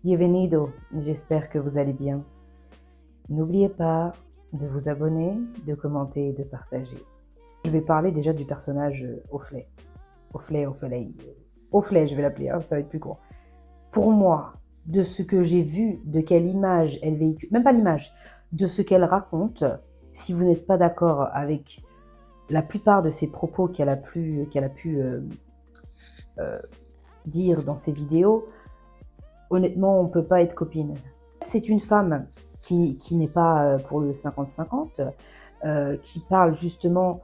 Bienvenido, j'espère que vous allez bien. N'oubliez pas de vous abonner, de commenter et de partager. Je vais parler déjà du personnage Offley. Offley, je vais l'appeler, hein, ça va être plus court. Pour moi, de ce que j'ai vu, de quelle image elle véhicule, même pas l'image, de ce qu'elle raconte, si vous n'êtes pas d'accord avec la plupart de ses propos qu'elle a pu dire dans ses vidéos, honnêtement, on ne peut pas être copine. C'est une femme qui n'est pas pour le 50-50, qui parle justement,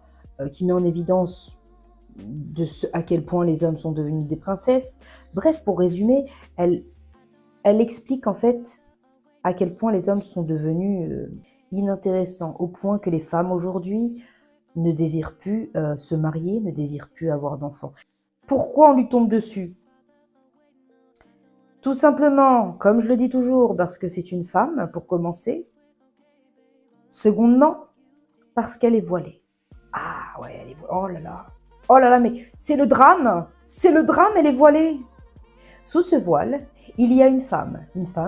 qui met en évidence à quel point les hommes sont devenus des princesses. Bref, pour résumer, elle explique en fait à quel point les hommes sont devenus inintéressants, au point que les femmes aujourd'hui ne désirent plus se marier, ne désirent plus avoir d'enfants. Pourquoi on lui tombe dessus ? Tout simplement, comme je le dis toujours, parce que c'est une femme, pour commencer. Secondement, parce qu'elle est voilée. Ah ouais, elle est voilée. Oh là là. Oh là là, mais c'est le drame. C'est le drame, elle est voilée. Sous ce voile, il y a une femme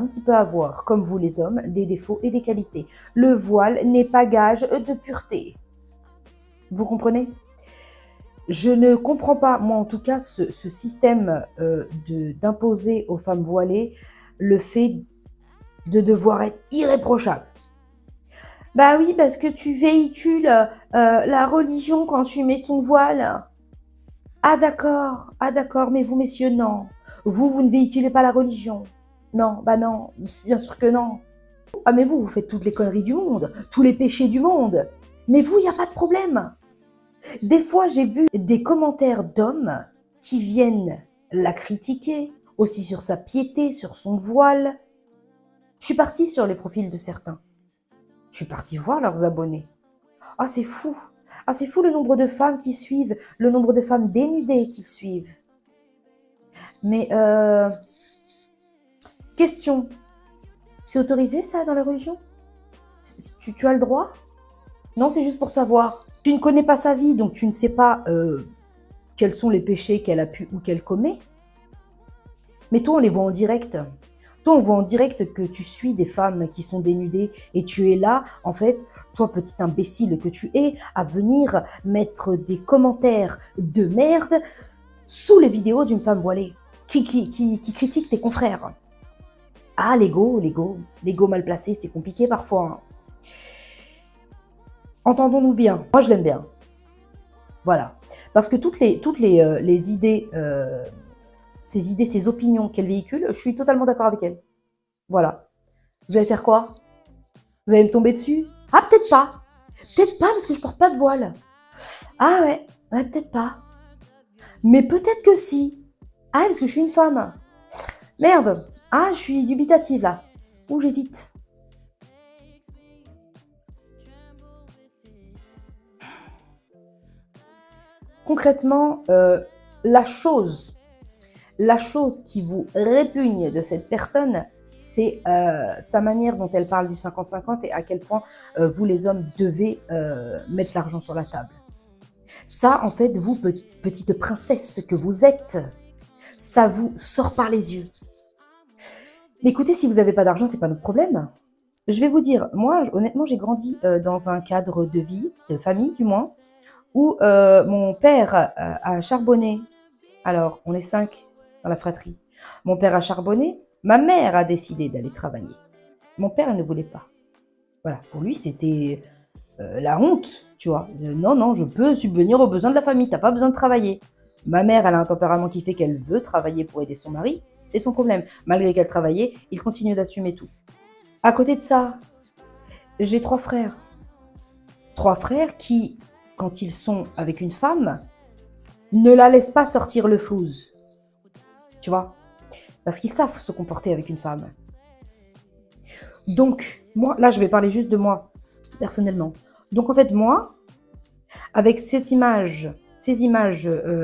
qui peut avoir, comme vous les hommes, des défauts et des qualités. Le voile n'est pas gage de pureté. Vous comprenez ? Je ne comprends pas, moi en tout cas, ce système d'imposer aux femmes voilées le fait de devoir être irréprochable. Bah oui, parce que tu véhicules la religion quand tu mets ton voile. Ah d'accord, mais vous messieurs, non. Vous ne véhiculez pas la religion. Non, bah non, bien sûr que non. Ah mais vous faites toutes les conneries du monde, tous les péchés du monde. Mais vous, il n'y a pas de problème. Des fois, j'ai vu des commentaires d'hommes qui viennent la critiquer, aussi sur sa piété, sur son voile. Je suis partie sur les profils de certains. Je suis partie voir leurs abonnés. Ah, c'est fou. Ah, c'est fou le nombre de femmes qui suivent, le nombre de femmes dénudées qui suivent. Mais, question, c'est autorisé ça dans la religion ? Tu as le droit ? Non, c'est juste pour savoir. Tu ne connais pas sa vie, donc tu ne sais pas quels sont les péchés qu'elle a pu ou qu'elle commet. Mais toi, on les voit en direct. Toi, on voit en direct que tu suis des femmes qui sont dénudées et tu es là, en fait, toi, petit imbécile que tu es, à venir mettre des commentaires de merde sous les vidéos d'une femme voilée qui critique tes confrères. Ah, l'ego mal placé, c'est compliqué parfois. Hein. Entendons-nous bien. Moi, je l'aime bien. Voilà. Parce que toutes les idées... ces opinions qu'elle véhicule, je suis totalement d'accord avec elle. Voilà. Vous allez faire quoi ? Vous allez me tomber dessus ? Ah, peut-être pas. Peut-être pas parce que je porte pas de voile. Ah ouais, peut-être pas. Mais peut-être que si. Ah, parce que je suis une femme. Merde. Ah, je suis dubitative là. Ouh, j'hésite. Concrètement, la chose qui vous répugne de cette personne, c'est sa manière dont elle parle du 50-50 et à quel point vous, les hommes, devez mettre l'argent sur la table. Ça, en fait, vous, petite princesse que vous êtes, ça vous sort par les yeux. Mais écoutez, si vous n'avez pas d'argent, c'est pas notre problème. Je vais vous dire, moi, honnêtement, j'ai grandi dans un cadre de vie, de famille du moins, où mon père a charbonné. Alors, on est 5 dans la fratrie. Mon père a charbonné, ma mère a décidé d'aller travailler. Mon père, elle ne voulait pas. Voilà, pour lui, c'était la honte, tu vois. Non, je peux subvenir aux besoins de la famille, t'as pas besoin de travailler. Ma mère, elle a un tempérament qui fait qu'elle veut travailler pour aider son mari, c'est son problème. Malgré qu'elle travaillait, il continue d'assumer tout. À côté de ça, j'ai 3 frères. 3 frères qui, quand ils sont avec une femme, ne la laissent pas sortir le flouze. Tu vois ? Parce qu'ils savent se comporter avec une femme. Donc, moi, là, je vais parler juste de moi, personnellement. Donc, en fait, moi, avec ces images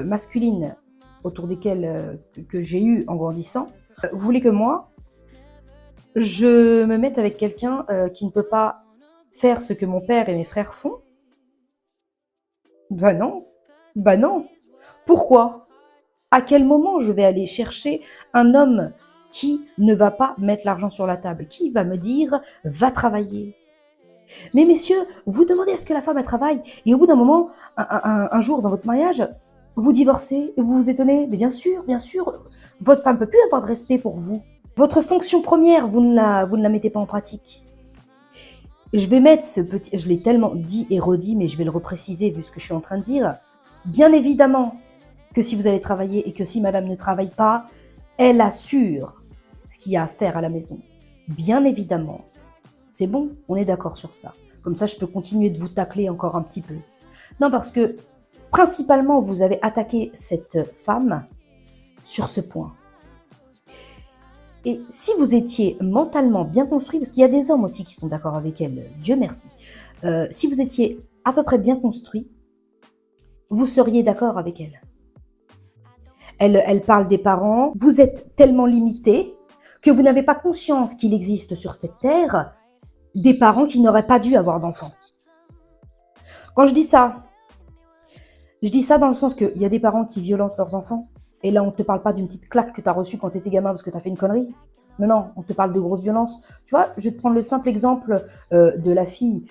masculines autour desquelles que j'ai eues en grandissant, vous voulez que moi, je me mette avec quelqu'un qui ne peut pas faire ce que mon père et mes frères font ? Bah non. Pourquoi ? À quel moment je vais aller chercher un homme qui ne va pas mettre l'argent sur la table? Qui va me dire, va travailler? Mais messieurs, vous demandez à ce que la femme elle travaille, et au bout d'un moment, un jour dans votre mariage, vous divorcez, et vous vous étonnez, mais bien sûr, votre femme ne peut plus avoir de respect pour vous. Votre fonction première, vous ne la mettez pas en pratique. Je vais mettre ce petit, je l'ai tellement dit et redit, mais je vais le repréciser vu ce que je suis en train de dire. Bien évidemment que si vous allez travailler et que si madame ne travaille pas, elle assure ce qu'il y a à faire à la maison. Bien évidemment. C'est bon, on est d'accord sur ça. Comme ça, je peux continuer de vous tacler encore un petit peu. Non, parce que principalement, vous avez attaqué cette femme sur ce point. Et si vous étiez mentalement bien construit, parce qu'il y a des hommes aussi qui sont d'accord avec elle, Dieu merci. Si vous étiez à peu près bien construit, vous seriez d'accord avec elle. Elle parle des parents. Vous êtes tellement limité que vous n'avez pas conscience qu'il existe sur cette terre des parents qui n'auraient pas dû avoir d'enfants. Quand je dis ça dans le sens qu'il y a des parents qui violentent leurs enfants. Et là, on ne te parle pas d'une petite claque que tu as reçue quand tu étais gamin parce que tu as fait une connerie. Non, on te parle de grosses violences. Tu vois, je vais te prendre le simple exemple de la fille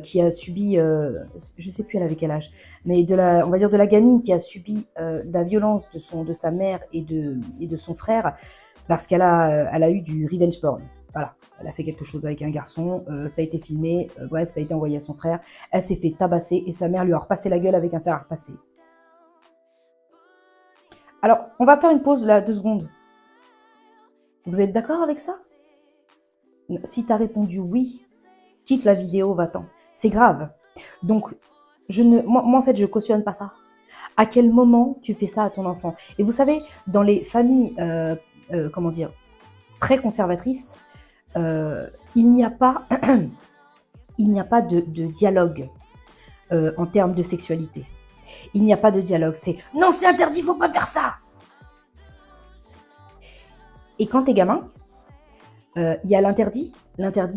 qui a subi, je ne sais plus elle avait quel âge, mais on va dire de la gamine qui a subi la violence de sa mère et de son frère parce qu'elle a eu du revenge porn. Voilà, elle a fait quelque chose avec un garçon, ça a été filmé, bref, ça a été envoyé à son frère. Elle s'est fait tabasser et sa mère lui a repassé la gueule avec un fer à repasser. Alors, on va faire une pause là, 2 secondes. Vous êtes d'accord avec ça? Si tu as répondu oui, quitte la vidéo, va-t'en. C'est grave. Donc, moi, en fait, je cautionne pas ça. À quel moment tu fais ça à ton enfant? Et vous savez, dans les familles, comment dire, très conservatrices, il n'y a pas, de dialogue en termes de sexualité. Il n'y a pas de dialogue. C'est « Non, c'est interdit, faut pas faire ça !» Et quand t'es gamin, il y a l'interdit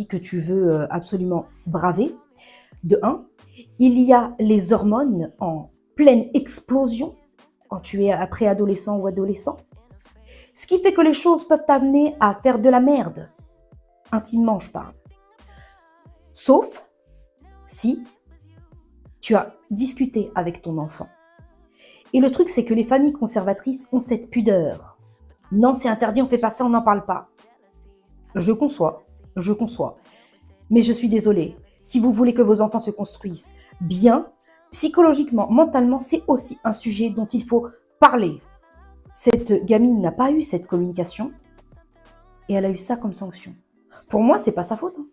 que tu veux absolument braver, de 1. Il y a les hormones en pleine explosion quand tu es préadolescent ou adolescent. Ce qui fait que les choses peuvent t'amener à faire de la merde. Intimement, je parle. Sauf si tu as discuté avec ton enfant. Et le truc, c'est que les familles conservatrices ont cette pudeur. Non, c'est interdit, on fait pas ça, on n'en parle pas. Je conçois. Mais je suis désolée. Si vous voulez que vos enfants se construisent bien, psychologiquement, mentalement, c'est aussi un sujet dont il faut parler. Cette gamine n'a pas eu cette communication et elle a eu ça comme sanction. Pour moi, c'est pas sa faute. Hein.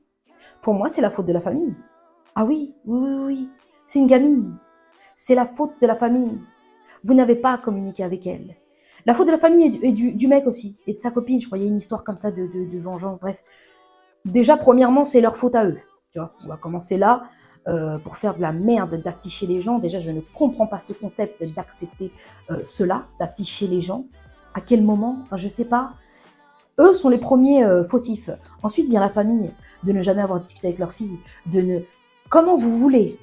Pour moi, c'est la faute de la famille. Ah oui. C'est une gamine. C'est la faute de la famille. Vous n'avez pas communiqué avec elle. La faute de la famille et du mec aussi, et de sa copine. Je croyais une histoire comme ça de vengeance, bref. Déjà, premièrement, c'est leur faute à eux. Tu vois, on va commencer là. Pour faire de la merde, d'afficher les gens. Déjà, je ne comprends pas ce concept d'accepter cela, d'afficher les gens. À quel moment? Enfin, je sais pas. Eux sont les premiers fautifs. Ensuite vient la famille, de ne jamais avoir discuté avec leur fille, Comment vous voulez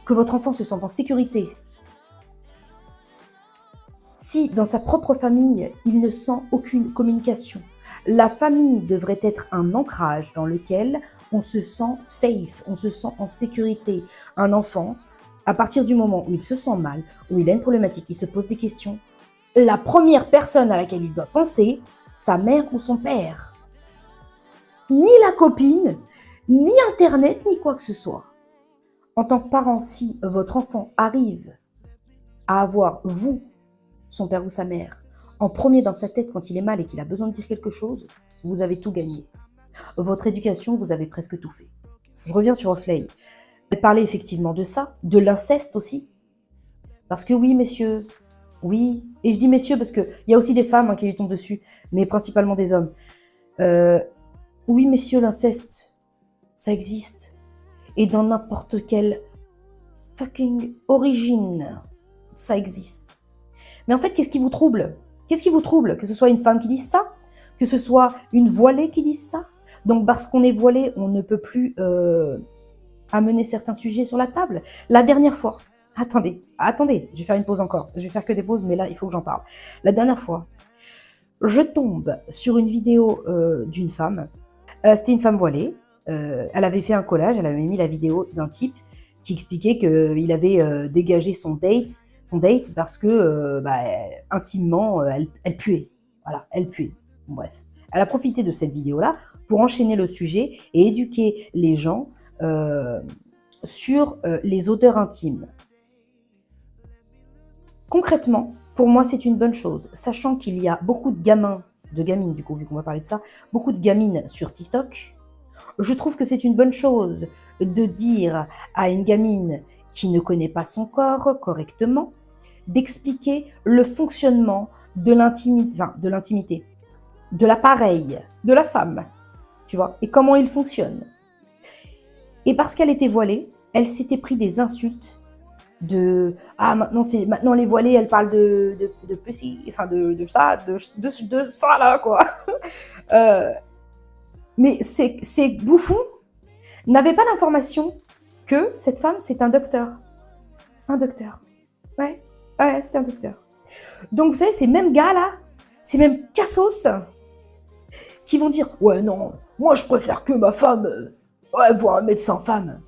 que votre enfant se sente en sécurité si dans sa propre famille, il ne sent aucune communication? La famille devrait être un ancrage dans lequel on se sent safe, on se sent en sécurité. Un enfant, à partir du moment où il se sent mal, où il a une problématique, il se pose des questions, la première personne à laquelle il doit penser, sa mère ou son père. Ni la copine, ni Internet, ni quoi que ce soit. En tant que parent, si votre enfant arrive à avoir, vous, son père ou sa mère, en premier dans sa tête quand il est mal et qu'il a besoin de dire quelque chose, vous avez tout gagné. Votre éducation, vous avez presque tout fait. Je reviens sur Offley. Elle parlait effectivement de ça, de l'inceste aussi. Parce que oui, messieurs, oui, et je dis messieurs parce qu'il y a aussi des femmes qui lui tombent dessus, mais principalement des hommes. Oui, messieurs, l'inceste, ça existe. Et dans n'importe quelle fucking origine, ça existe. Mais en fait, qu'est-ce qui vous trouble? Qu'est-ce qui vous trouble? Que ce soit une femme qui dise ça? Que ce soit une voilée qui dise ça? Donc, parce qu'on est voilé, on ne peut plus amener certains sujets sur la table. La dernière fois, attendez, je vais faire une pause encore. Je vais faire que des pauses, mais là, il faut que j'en parle. La dernière fois, Je tombe sur une vidéo d'une femme. C'était une femme voilée. Elle avait fait un collage, elle avait mis la vidéo d'un type qui expliquait qu'il avait dégagé son date parce que bah, intimement, elle puait. Voilà, elle puait. Bon, bref. Elle a profité de cette vidéo-là pour enchaîner le sujet et éduquer les gens euh, sur les odeurs intimes. Concrètement, pour moi, c'est une bonne chose, sachant qu'il y a beaucoup de gamins, de gamines du coup, vu qu'on va parler de ça, beaucoup de gamines sur TikTok. Je trouve que c'est une bonne chose de dire à une gamine qui ne connaît pas son corps correctement, d'expliquer le fonctionnement de l'intimité, enfin, de l'appareil de la femme, tu vois, et comment il fonctionne. Et parce qu'elle était voilée, elle s'était pris des insultes de ah maintenant les voilées elles parlent de pussy, enfin de ça de ça là quoi. Euh, mais ces bouffons n'avaient pas d'information que cette femme c'est un docteur, ouais, ouais, c'est un docteur. Donc vous savez ces mêmes gars là, ces mêmes cassos qui vont dire ouais non moi je préfère que ma femme ouais voit un médecin femme,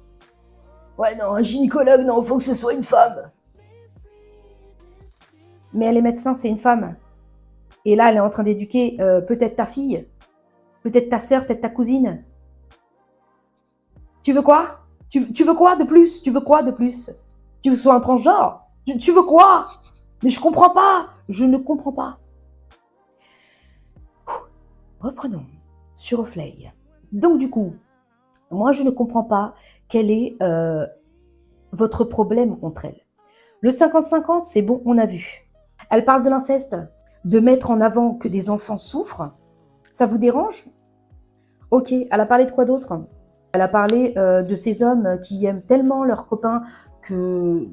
ouais non un gynécologue non faut que ce soit une femme. Mais elle est médecin, c'est une femme. Et là, elle est en train d'éduquer peut-être ta fille, peut-être ta sœur, peut-être ta cousine. Tu veux quoi tu veux quoi de plus? Tu veux quoi de plus? Tu veux que ce soit un transgenre? Tu veux quoi? Mais je comprends pas. Je ne comprends pas. Reprenons sur Oflay. Donc du coup, moi je ne comprends pas quel est votre problème contre elle. Le 50-50, c'est bon, on a vu. Elle parle de l'inceste, de mettre en avant que des enfants souffrent. Ça vous dérange? Ok, elle a parlé de quoi d'autre? Elle a parlé de ces hommes qui aiment tellement leurs copains que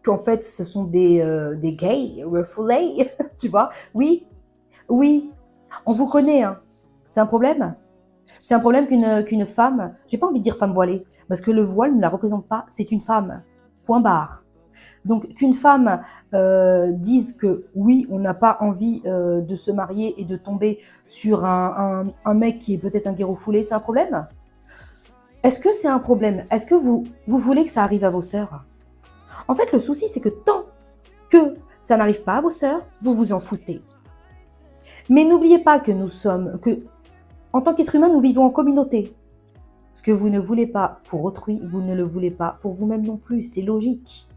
qu'en fait ce sont des gays, refoulés, tu vois? Oui, oui, on vous connaît, hein. C'est un problème? C'est un problème qu'une femme, j'ai pas envie de dire femme voilée, parce que le voile ne la représente pas, c'est une femme. Point barre. Donc qu'une femme dise que oui, on n'a pas envie de se marier et de tomber sur un mec qui est peut-être un guérofoulé, c'est un problème? Est-ce que c'est un problème? Est-ce que vous voulez que ça arrive à vos sœurs? En fait, le souci, c'est que tant que ça n'arrive pas à vos sœurs, vous vous en foutez. Mais n'oubliez pas que en tant qu'être humain, nous vivons en communauté. Ce que vous ne voulez pas pour autrui, vous ne le voulez pas pour vous-même non plus. C'est logique.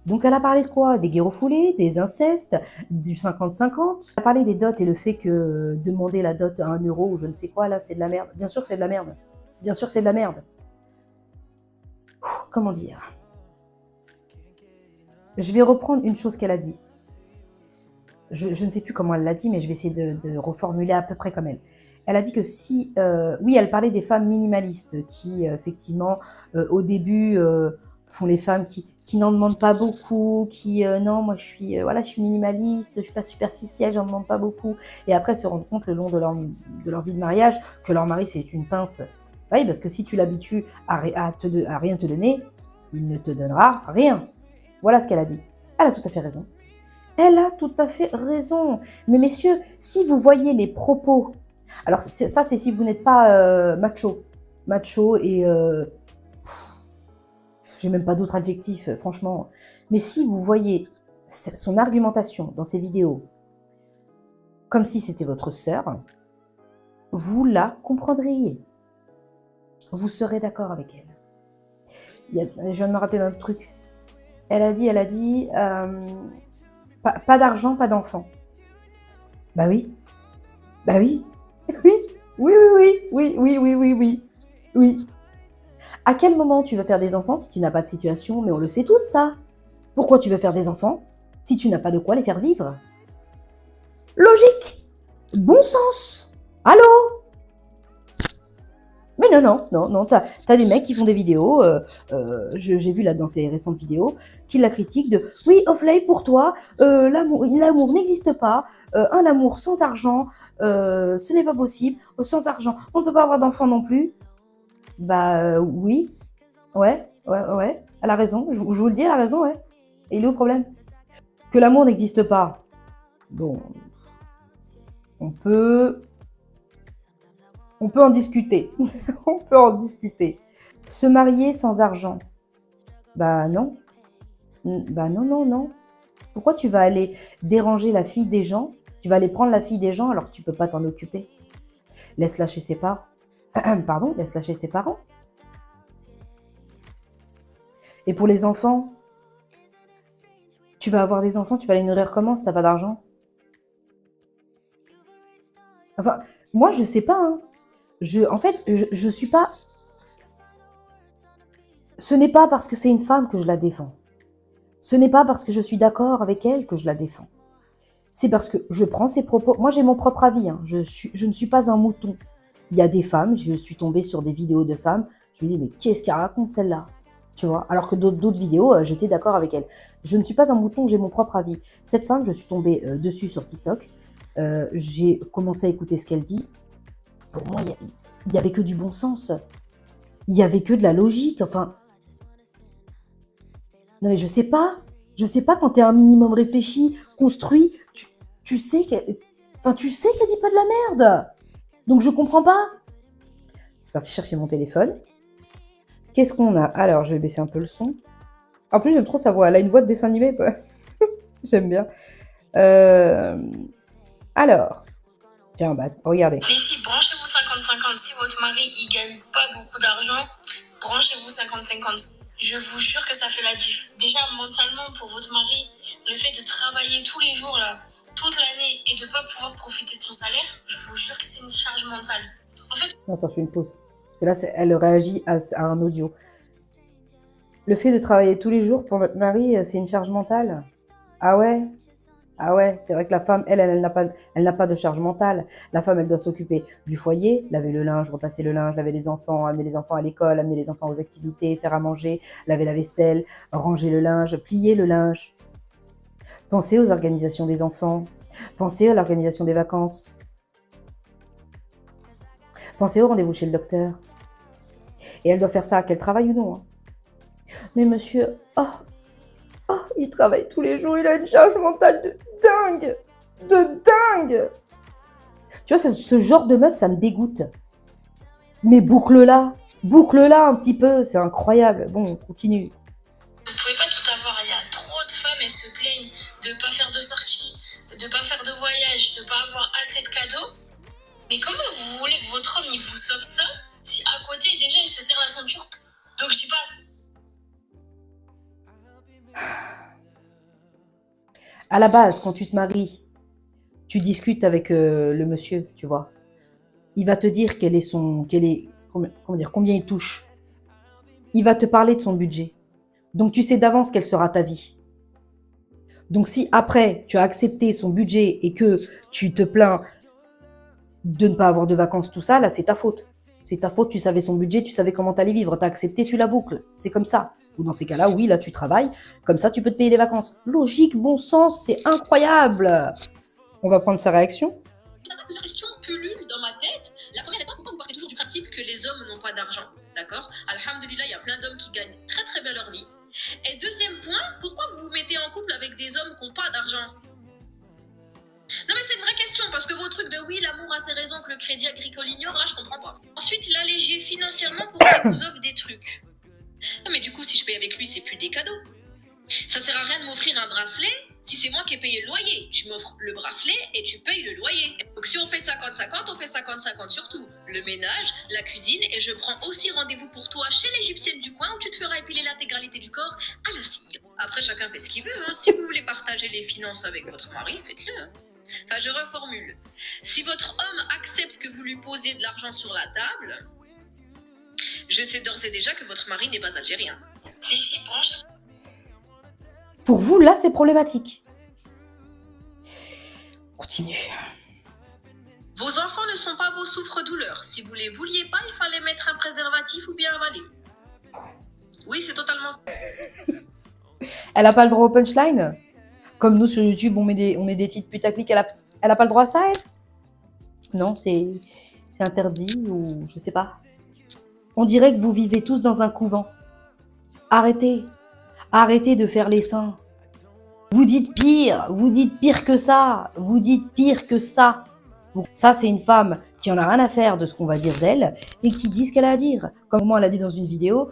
Donc, elle a parlé de quoi? Des guérofoulés, des incestes, du 50-50. Elle a parlé des dots et le fait que demander la dot à 1 € ou je ne sais quoi, là, c'est de la merde. Bien sûr que c'est de la merde. Bien sûr que c'est de la merde. Comment dire? Je vais reprendre une chose qu'elle a dit. Je ne sais plus comment elle l'a dit, mais je vais essayer de reformuler à peu près comme elle. Elle a dit que si, oui, elle parlait des femmes minimalistes qui, effectivement, au début, font les femmes qui n'en demandent pas beaucoup, qui, non, moi voilà, je suis minimaliste, je suis pas superficielle, j'en demande pas beaucoup, et après se rendent compte le long de leur vie de mariage que leur mari c'est une pince. Oui, parce que si tu l'habitues à rien te donner, il ne te donnera rien. Voilà ce qu'elle a dit. Elle a tout à fait raison. Elle a tout à fait raison. Mais messieurs, si vous voyez les propos, alors ça c'est si vous n'êtes pas macho et j'ai même pas d'autres adjectifs, franchement. Mais si vous voyez son argumentation dans ses vidéos, comme si c'était votre sœur, vous la comprendriez. Vous serez d'accord avec elle. Je viens de me rappeler d'un autre truc. Elle a dit, pas d'argent, pas d'enfant. Bah oui, bah oui, oui, oui, oui. Oui. À quel moment tu veux faire des enfants si tu n'as pas de situation? Mais on le sait tous, ça. Pourquoi tu veux faire des enfants si tu n'as pas de quoi les faire vivre? Logique. Bon sens. Allô? Mais non, t'as des mecs qui font des vidéos, j'ai vu là dans ces récentes vidéos, qui la critiquent de oui, Oflay, pour toi, l'amour n'existe pas, un amour sans argent, ce n'est pas possible, sans argent, on ne peut pas avoir d'enfant non plus. Bah oui, ouais, elle a raison, je vous le dis, elle a raison, ouais. Et il est où le problème? Que l'amour n'existe pas, bon, On peut en discuter. On peut en discuter. Se marier sans argent. Bah non. Bah non, non, non. Pourquoi tu vas aller déranger la fille des gens? Tu vas aller prendre la fille des gens alors que tu peux pas t'en occuper. Laisse-la chez ses parents. Pardon, laisse-la chez ses parents. Et pour les enfants, tu vas avoir des enfants, tu vas les nourrir comment si t'as pas d'argent? Enfin, moi je sais pas, hein. En fait, je suis pas. Ce n'est pas parce que c'est une femme que je la défends. Ce n'est pas parce que je suis d'accord avec elle que je la défends. C'est parce que je prends ses propos. Moi, j'ai mon propre avis, hein. Je ne suis pas un mouton. Il y a des femmes, je suis tombée sur des vidéos de femmes. Je me dis, mais qu'est-ce qu'elle raconte celle-là? Tu vois? Alors que d'autres vidéos, j'étais d'accord avec elle. Je ne suis pas un mouton, j'ai mon propre avis. Cette femme, je suis tombée dessus sur TikTok. J'ai commencé à écouter ce qu'elle dit. Pour moi, il y avait que du bon sens. Il y avait que de la logique. Enfin, non mais je sais pas. Je sais pas quand t'es un minimum réfléchi, construit, tu sais qu'elle, enfin tu sais qu'elle dit pas de la merde. Donc je comprends pas. Je suis partie chercher mon téléphone. Qu'est-ce qu'on a? Alors je vais baisser un peu le son. En plus j'aime trop sa voix. Elle a une voix de dessin animé. J'aime bien. Euh, Alors, tiens bah regardez. Les filles, branchez-vous 50-50. Si votre mari il gagne pas beaucoup d'argent, branchez-vous 50-50. Je vous jure que ça fait la diff. Déjà, mentalement, pour votre mari, le fait de travailler tous les jours, là, toute l'année, et de pas pouvoir profiter de son salaire, je vous jure que c'est une charge mentale. En fait... Attends, je fais une pause. Parce que là, elle réagit à un audio. Le fait de travailler tous les jours pour notre mari, c'est une charge mentale? Ah ouais? Ah ouais, c'est vrai que la femme, elle n'a pas de charge mentale. La femme, elle doit s'occuper du foyer, laver le linge, repasser le linge, laver les enfants, amener les enfants à l'école, amener les enfants aux activités, faire à manger, laver la vaisselle, ranger le linge, plier le linge. Pensez aux organisations des enfants. Pensez à l'organisation des vacances. Pensez au rendez-vous chez le docteur. Et elle doit faire ça, qu'elle travaille ou non, hein. Mais monsieur, il travaille tous les jours, il a une charge mentale de dingue! De dingue! Tu vois, ce genre de meuf, ça me dégoûte. Mais boucle-la un petit peu, c'est incroyable. Bon, on continue. Vous pouvez pas tout avoir, il y a trop de femmes, elles se plaignent de pas faire de sorties, de pas faire de voyage, de pas avoir assez de cadeaux. Mais comment vous voulez que votre homme il vous sauve ça si à côté déjà il se serre la ceinture? Donc je dis pas... À la base, quand tu te maries, tu discutes avec le monsieur, tu vois. Il va te dire combien il touche. Il va te parler de son budget. Donc tu sais d'avance quelle sera ta vie. Donc si après tu as accepté son budget et que tu te plains de ne pas avoir de vacances, tout ça, là c'est ta faute. C'est ta faute, tu savais son budget, tu savais comment t'allais vivre, t'as accepté, tu la boucles. C'est comme ça. Ou dans ces cas-là, oui, là tu travailles, comme ça tu peux te payer des vacances. Logique, bon sens, c'est incroyable. On va prendre sa réaction. Plusieurs questions pullulent dans ma tête. La première est pourquoi vous partez toujours du principe que les hommes n'ont pas d'argent, d'accord? Alhamdulillah, il y a plein d'hommes qui gagnent très très bien leur vie. Et deuxième point, pourquoi vous vous mettez en couple avec des hommes qui n'ont pas d'argent? Non mais c'est une vraie question, parce que vos trucs de oui, l'amour a ses raisons que le crédit agricole ignore, là je comprends pas. Ensuite, l'alléger financièrement pour qu'il nous offre des trucs. Non mais du coup, si je paye avec lui, c'est plus des cadeaux. Ça sert à rien de m'offrir un bracelet si c'est moi qui ai payé le loyer. Je m'offre le bracelet et tu payes le loyer. Donc si on fait 50-50, on fait 50-50 surtout. Le ménage, la cuisine, et je prends aussi rendez-vous pour toi chez l'égyptienne du coin où tu te feras épiler l'intégralité du corps à la cire. Après, chacun fait ce qu'il veut, hein. Si vous voulez partager les finances avec votre mari, faites-le, hein. Enfin, je reformule. Si votre homme accepte que vous lui posiez de l'argent sur la table, je sais d'ores et déjà que votre mari n'est pas algérien. Si, branche. Pour vous, là, c'est problématique. Continue. Vos enfants ne sont pas vos souffres-douleurs. Si vous les vouliez pas, il fallait mettre un préservatif ou bien avaler. Oui, c'est totalement ça. Elle a pas le droit au punchline? Comme nous sur YouTube, on met des titres putaclic, elle a pas le droit à ça, elle? Non, c'est interdit ou je sais pas. On dirait que vous vivez tous dans un couvent. Arrêtez. Arrêtez de faire les saints. Vous dites pire que ça. Vous dites pire que ça. Donc, ça, c'est une femme qui en a rien à faire de ce qu'on va dire d'elle et qui dit ce qu'elle a à dire. Comme moi, elle a dit dans une vidéo,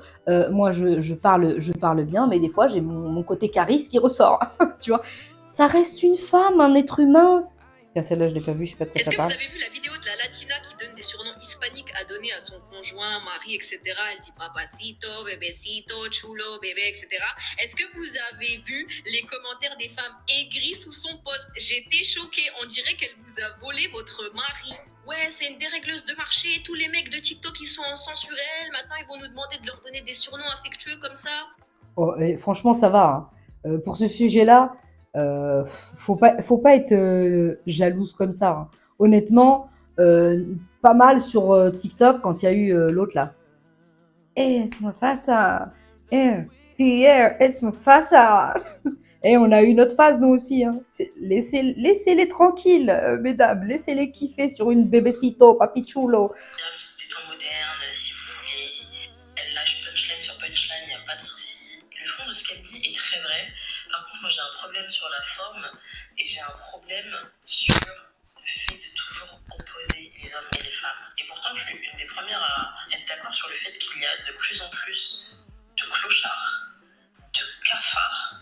moi, je parle bien, mais des fois, j'ai mon côté charisme qui ressort. Tu vois, ça reste une femme, un être humain. Tiens, celle-là, je l'ai pas vue, je sais pas de quoi Est-ce ça que vous parle. avez vu la vidéo de la Latina qui donne des surnoms hispaniques à donner à son conjoint, mari, etc. Elle dit papacito, bébécito, chulo, bébé, etc. Est-ce que vous avez vu les commentaires des femmes aigries sous son post? J'étais choquée, on dirait qu'elle vous a volé votre mari. Ouais, c'est une dérégleuse de marché, tous les mecs de TikTok ils sont censurés, maintenant ils vont nous demander de leur donner des surnoms affectueux comme ça. Oh, et franchement, ça va. Hein. Pour ce sujet-là, faut pas être jalouse comme ça. Hein. Honnêtement, pas mal sur TikTok quand il y a eu l'autre là. Es Mufasa. Pierre, es Mufasa. Et on a eu notre phase, nous aussi. Hein. Laissez-les tranquilles, mesdames. Laissez-les kiffer sur une bébécito, papichulo. C'est des temps modernes, si vous voulez. Elle lâche punchline sur punchline, il n'y a pas de souci. Le fond de ce qu'elle dit est très vrai. Par contre, moi j'ai un problème sur la forme et j'ai un problème sur le fait de toujours opposer les hommes et les femmes. Et pourtant, je suis une des premières à être d'accord sur le fait qu'il y a de plus en plus de clochards, de cafards.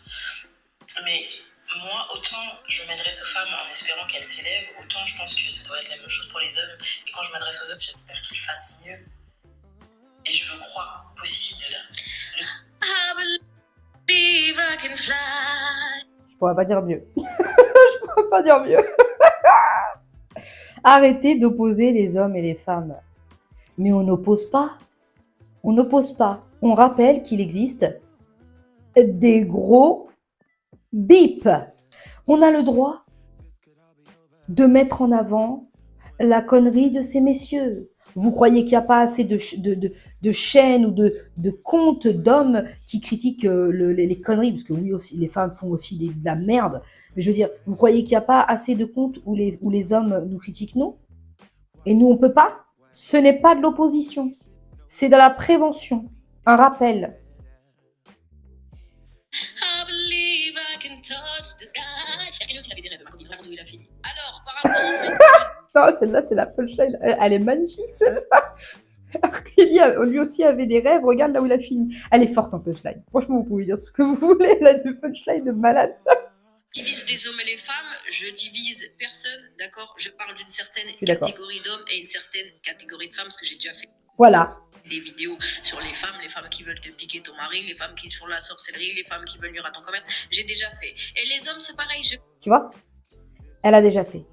Mais moi, autant je m'adresse aux femmes en espérant qu'elles s'élèvent, autant je pense que ça doit être la même chose pour les hommes. Et quand je m'adresse aux hommes, j'espère qu'ils fassent mieux. Et je le crois possible. I believe I can fly. Je pourrais pas dire mieux. Je pourrais pas dire mieux. Arrêtez d'opposer les hommes et les femmes. Mais on n'oppose pas. On n'oppose pas. On rappelle qu'il existe des gros bips. On a le droit de mettre en avant la connerie de ces messieurs. Vous croyez qu'il n'y a pas assez de chaînes ou de comptes d'hommes qui critiquent les conneries, parce que oui, aussi, les femmes font aussi de la merde. Mais je veux dire, vous croyez qu'il n'y a pas assez de comptes où les hommes nous critiquent, nous? Et nous, on ne peut pas? Ce n'est pas de l'opposition. C'est de la prévention. Un rappel. I believe I can touch the sky. Et aussi, il avait des rêves, Marco, regarde où il a fini. Alors, par rapport au fait Non, celle-là, c'est la punchline. Elle est magnifique, celle-là. Kelly, lui aussi avait des rêves. Regarde là où il a fini. Elle est forte en punchline. Franchement, vous pouvez dire ce que vous voulez. Elle a des punchlines de malade. divise les hommes et les femmes, je divise personne, d'accord? Je parle d'une certaine suis d'accord. catégorie d'hommes et une certaine catégorie de femmes, parce que j'ai déjà fait Voilà. des vidéos sur les femmes qui veulent te piquer ton mari, les femmes qui font la sorcellerie, les femmes qui veulent nuire à ton commerce. J'ai déjà fait. Et les hommes, c'est pareil. Tu vois? Elle a déjà fait.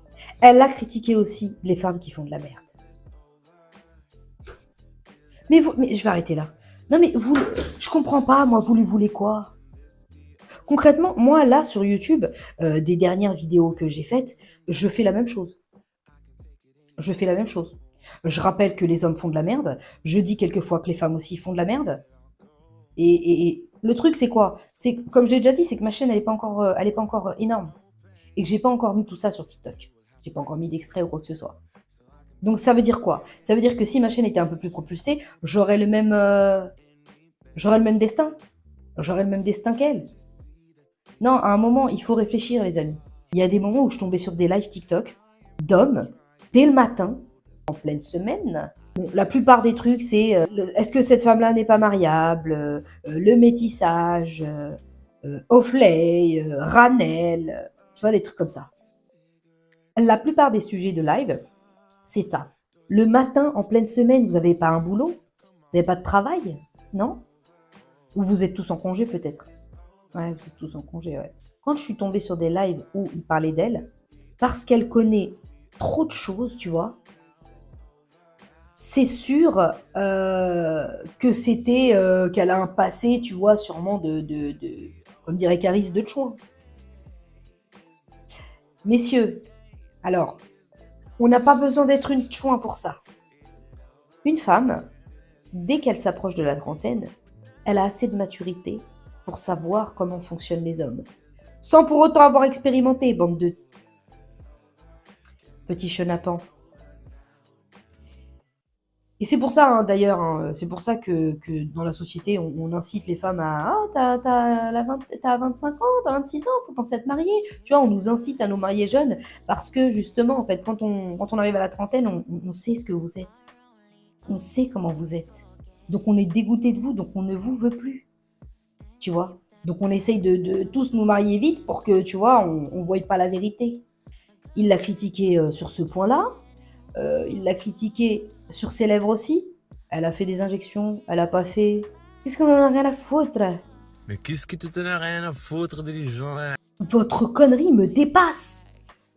Elle a critiqué aussi les femmes qui font de la merde. Mais je vais arrêter là. Non mais vous, je comprends pas, moi, vous lui voulez quoi? Concrètement, moi là sur YouTube, des dernières vidéos que j'ai faites, je fais la même chose. Je fais la même chose. Je rappelle que les hommes font de la merde. Je dis quelquefois que les femmes aussi font de la merde. Et le truc, c'est quoi? C'est comme je l'ai déjà dit, c'est que ma chaîne, elle est pas encore énorme. Et que j'ai pas encore mis tout ça sur TikTok. J'ai pas encore mis d'extrait ou quoi que ce soit. Donc ça veut dire quoi? Ça veut dire que si ma chaîne était un peu plus propulsée, j'aurais le même destin. J'aurais le même destin qu'elle. Non, à un moment, il faut réfléchir, les amis. Il y a des moments où je tombais sur des lives TikTok d'hommes, dès le matin, en pleine semaine. Bon, la plupart des trucs, c'est est-ce que cette femme-là n'est pas mariable, le métissage, Offley, Ranel, tu vois, des trucs comme ça. La plupart des sujets de live, c'est ça. Le matin, en pleine semaine, vous n'avez pas un boulot? Vous n'avez pas de travail? Non? Ou vous êtes tous en congé, peut-être? Ouais, vous êtes tous en congé, ouais. Quand je suis tombée sur des lives où il parlait d'elle, parce qu'elle connaît trop de choses, tu vois, c'est sûr que c'était qu'elle a un passé, tu vois, sûrement comme dirait Caris, de chouin. Messieurs, alors, on n'a pas besoin d'être une chouin pour ça. Une femme, dès qu'elle s'approche de la trentaine, elle a assez de maturité pour savoir comment fonctionnent les hommes. Sans pour autant avoir expérimenté, bande de petits chenapans. Et c'est pour ça, hein, d'ailleurs, hein, c'est pour ça que dans la société, on incite les femmes à ah, t'as 25 ans, t'as 26 ans, faut penser à te marier. Tu vois, on nous incite à nous marier jeunes parce que justement, en fait, quand on arrive à la trentaine, on sait ce que vous êtes. On sait comment vous êtes. Donc on est dégoûté de vous, donc on ne vous veut plus. Tu vois? Donc on essaye de tous nous marier vite pour que, tu vois, on voie pas la vérité. Il l'a critiqué sur ce point-là. Il l'a critiqué sur ses lèvres aussi. Elle a fait des injections, elle a pas fait. Qu'est-ce qu'on en a rien à foutre? Mais qu'est-ce que tu t'en as rien à foutre des gens là? Votre connerie me dépasse.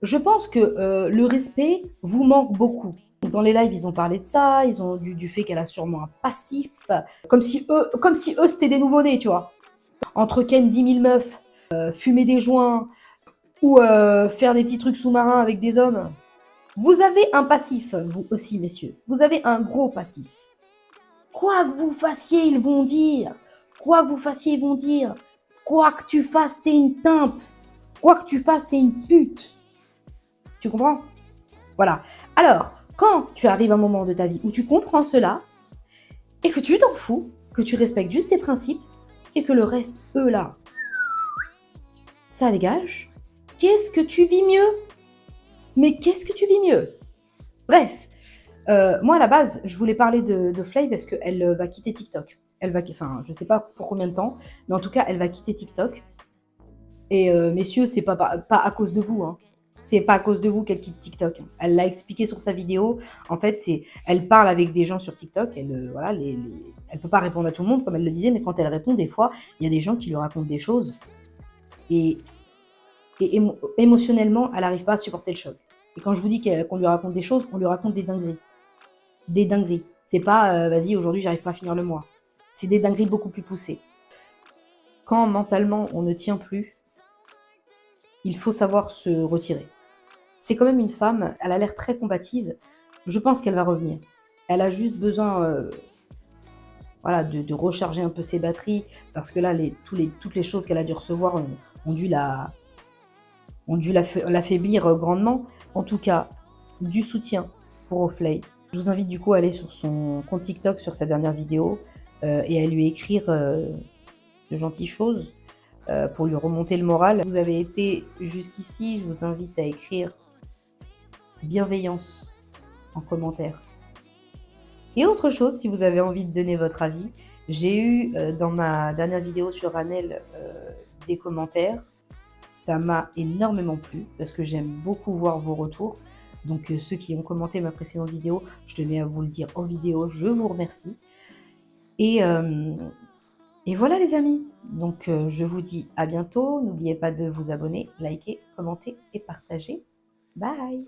Je pense que le respect vous manque beaucoup. Dans les lives, ils ont parlé de ça, ils ont du fait qu'elle a sûrement un passif, comme si eux c'était des nouveau-nés, tu vois. Entre ken 10 000 meufs, fumer des joints ou faire des petits trucs sous-marins avec des hommes. Vous avez un passif, vous aussi, messieurs. Vous avez un gros passif. Quoi que vous fassiez, ils vont dire. Quoi que vous fassiez, ils vont dire. Quoi que tu fasses, t'es une timpe. Quoi que tu fasses, t'es une pute. Tu comprends? Voilà. Alors, quand tu arrives à un moment de ta vie où tu comprends cela, et que tu t'en fous, que tu respectes juste tes principes, et que le reste, eux là, ça dégage, qu'est-ce que tu vis mieux? Mais qu'est-ce que tu vis mieux? Bref, moi à la base, je voulais parler de Flay parce qu'elle va quitter TikTok. Elle va, enfin, je sais pas pour combien de temps, mais en tout cas, elle va quitter TikTok. Et messieurs, c'est pas à cause de vous, hein. C'est pas à cause de vous qu'elle quitte TikTok. Elle l'a expliqué sur sa vidéo. En fait, elle parle avec des gens sur TikTok. Elle, voilà, elle peut pas répondre à tout le monde, comme elle le disait, mais quand elle répond, des fois, il y a des gens qui lui racontent des choses. Et, émotionnellement, elle n'arrive pas à supporter le choc. Et quand je vous dis qu'on lui raconte des choses, on lui raconte des dingueries. Des dingueries. C'est pas, vas-y, aujourd'hui, j'arrive pas à finir le mois. C'est des dingueries beaucoup plus poussées. Quand mentalement, on ne tient plus, il faut savoir se retirer. C'est quand même une femme, elle a l'air très combative. Je pense qu'elle va revenir. Elle a juste besoin voilà, de recharger un peu ses batteries parce que là, toutes les choses qu'elle a dû recevoir ont dû l'affaiblir grandement. En tout cas, du soutien pour Oflay. Je vous invite du coup à aller sur son compte TikTok sur sa dernière vidéo et à lui écrire de gentilles choses pour lui remonter le moral. Vous avez été jusqu'ici, je vous invite à écrire bienveillance en commentaire. Et autre chose, si vous avez envie de donner votre avis, j'ai eu dans ma dernière vidéo sur Ranel des commentaires. Ça m'a énormément plu parce que j'aime beaucoup voir vos retours. Donc ceux qui ont commenté ma précédente vidéo, je tenais à vous le dire en vidéo, je vous remercie. Et voilà les amis. Donc je vous dis à bientôt. N'oubliez pas de vous abonner, liker, commenter et partager. Bye!